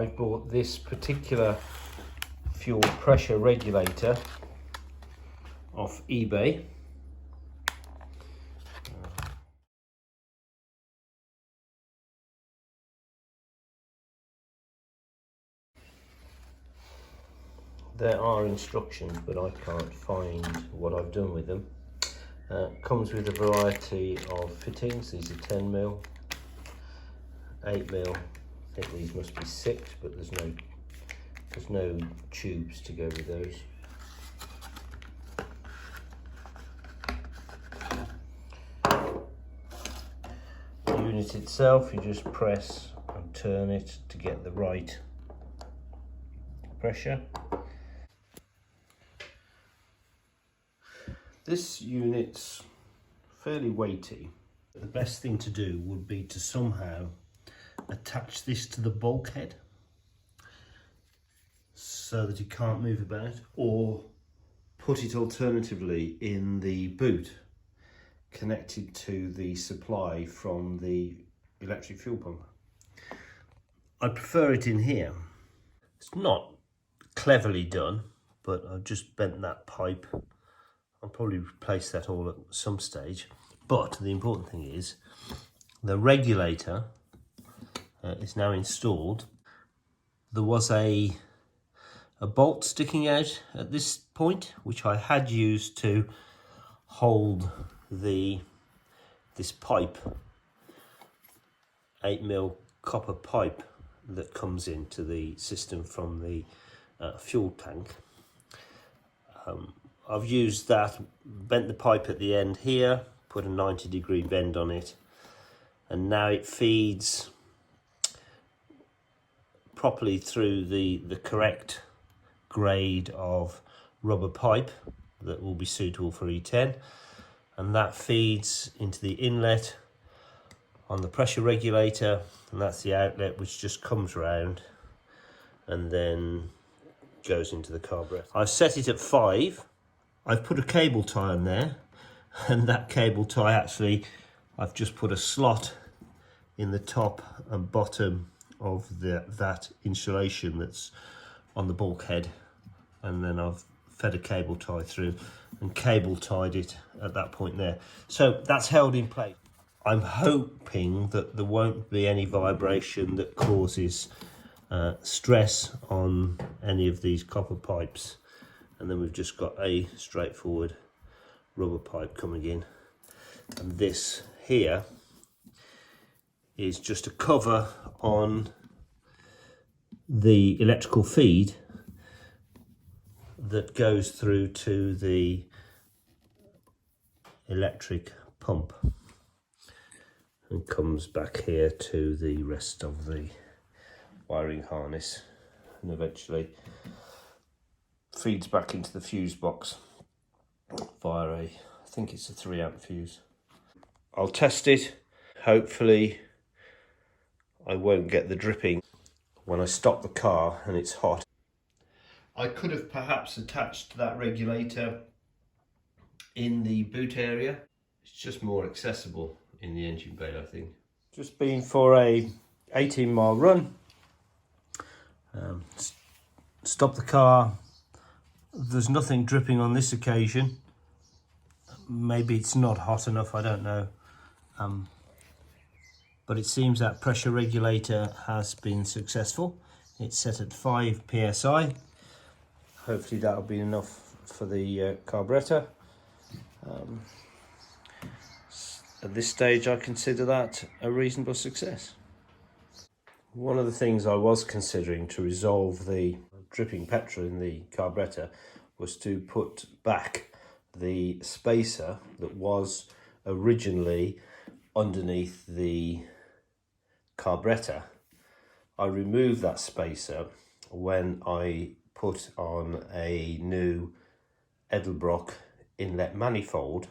I bought this particular fuel pressure regulator off eBay. There are instructions, but I can't find what I've done with them. Comes with a variety of fittings. These are 10mm, 8mm. I think these must be 6, but there's no tubes to go with those. The unit itself, you just press and turn it to get the right pressure. This unit's fairly weighty. The best thing to do would be to somehow attach this to the bulkhead so that it can't move about, or put it alternatively in the boot connected to the supply from the electric fuel pump. I prefer it in here. It's not cleverly done, but I've just bent that pipe. I'll probably replace that all at some stage. But the important thing is the regulator is now installed. There was a bolt sticking out at this point, which I had used to hold this pipe, 8mm copper pipe that comes into the system from the fuel tank. I've used that, bent the pipe at the end here, put a 90-degree bend on it, and now it feeds properly through the correct grade of rubber pipe that will be suitable for E10, and that feeds into the inlet on the pressure regulator, and that's the outlet which just comes round and then goes into the carburettor. I've set it at 5. I've put a cable tie on there, and that cable tie actually, I've just put a slot in the top and bottom of that insulation that's on the bulkhead, and then I've fed a cable tie through and cable tied it at that point there. So that's held in place. I'm hoping that there won't be any vibration that causes stress on any of these copper pipes. And then we've just got a straightforward rubber pipe coming in. And this here is just a cover on the electrical feed that goes through to the electric pump and comes back here to the rest of the wiring harness, and eventually feeds back into the fuse box via I think it's a 3-amp fuse. I'll test it. Hopefully I won't get the dripping when I stop the car and it's hot. I could have perhaps attached that regulator in the boot area. It's just more accessible in the engine bay, I think. Just been for a 18-mile run. Stop the car. There's nothing dripping on this occasion. Maybe it's not hot enough, I don't know. But it seems that pressure regulator has been successful. It's set at 5 psi. Hopefully that'll be enough for the carburettor. At this stage I consider that a reasonable success. One of the things I was considering to resolve the dripping petrol in the carburettor was to put back the spacer that was originally underneath the carburettor. I removed that spacer when I put on a new Edelbrock inlet manifold,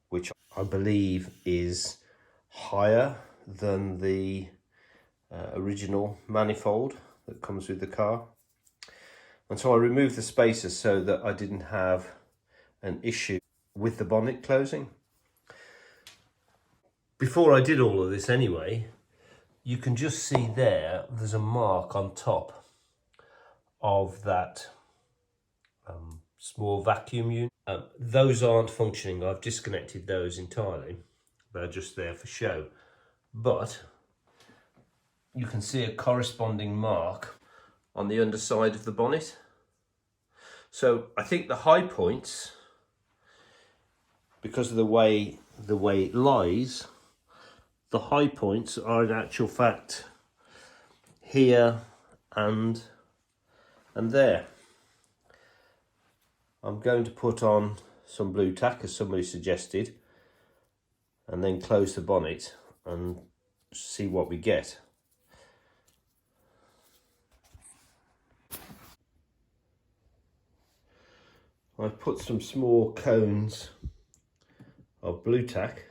which I believe is higher than the original manifold that comes with the car. And so I removed the spacer so that I didn't have an issue with the bonnet closing. Before I did all of this anyway, you can just see there's a mark on top of that small vacuum unit. Those aren't functioning. I've disconnected those entirely. They're just there for show. But you can see a corresponding mark on the underside of the bonnet. So I think the high points, because of the way it lies, the high points are in actual fact here and there. I'm going to put on some blue tack, as somebody suggested, and then close the bonnet and see what we get. I've put some small cones of blue tack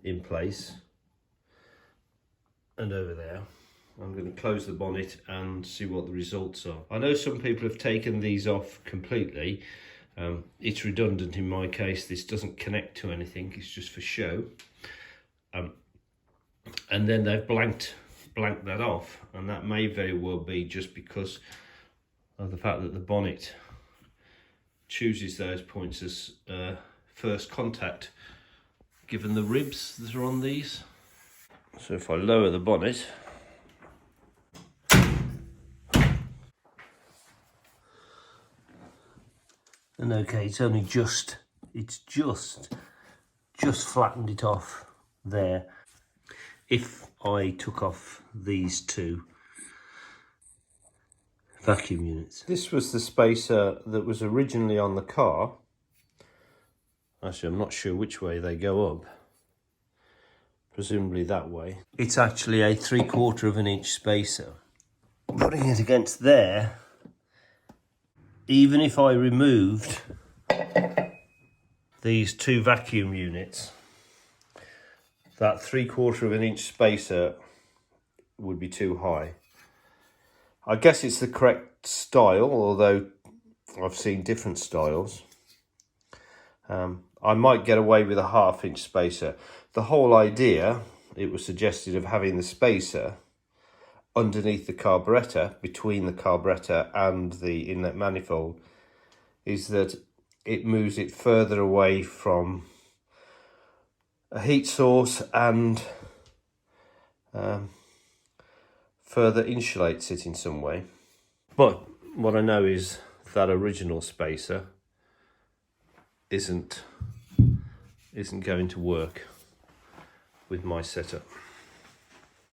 in place, and over there I'm going to close the bonnet and see what the results are. I know some people have taken these off completely. It's redundant in my case. This doesn't connect to anything, it's just for show. And then they've blanked that off, and that may very well be just because of the fact that the bonnet chooses those points as first contact, given the ribs that are on these. So if I lower the bonnet, and okay, it's only just flattened it off there. If I took off these two vacuum units. This was the spacer that was originally on the car. Actually, I'm not sure which way they go up. Presumably that way. It's actually a 3/4 of an inch spacer. Putting it against there, even if I removed these two vacuum units, that 3/4 of an inch spacer would be too high. I guess it's the correct style, although I've seen different styles. I might get away with a 1/2 inch spacer. The whole idea, it was suggested, of having the spacer underneath the carburettor, between the carburettor and the inlet manifold, is that it moves it further away from a heat source and further insulates it in some way. But what I know is that original spacer isn't going to work with my setup.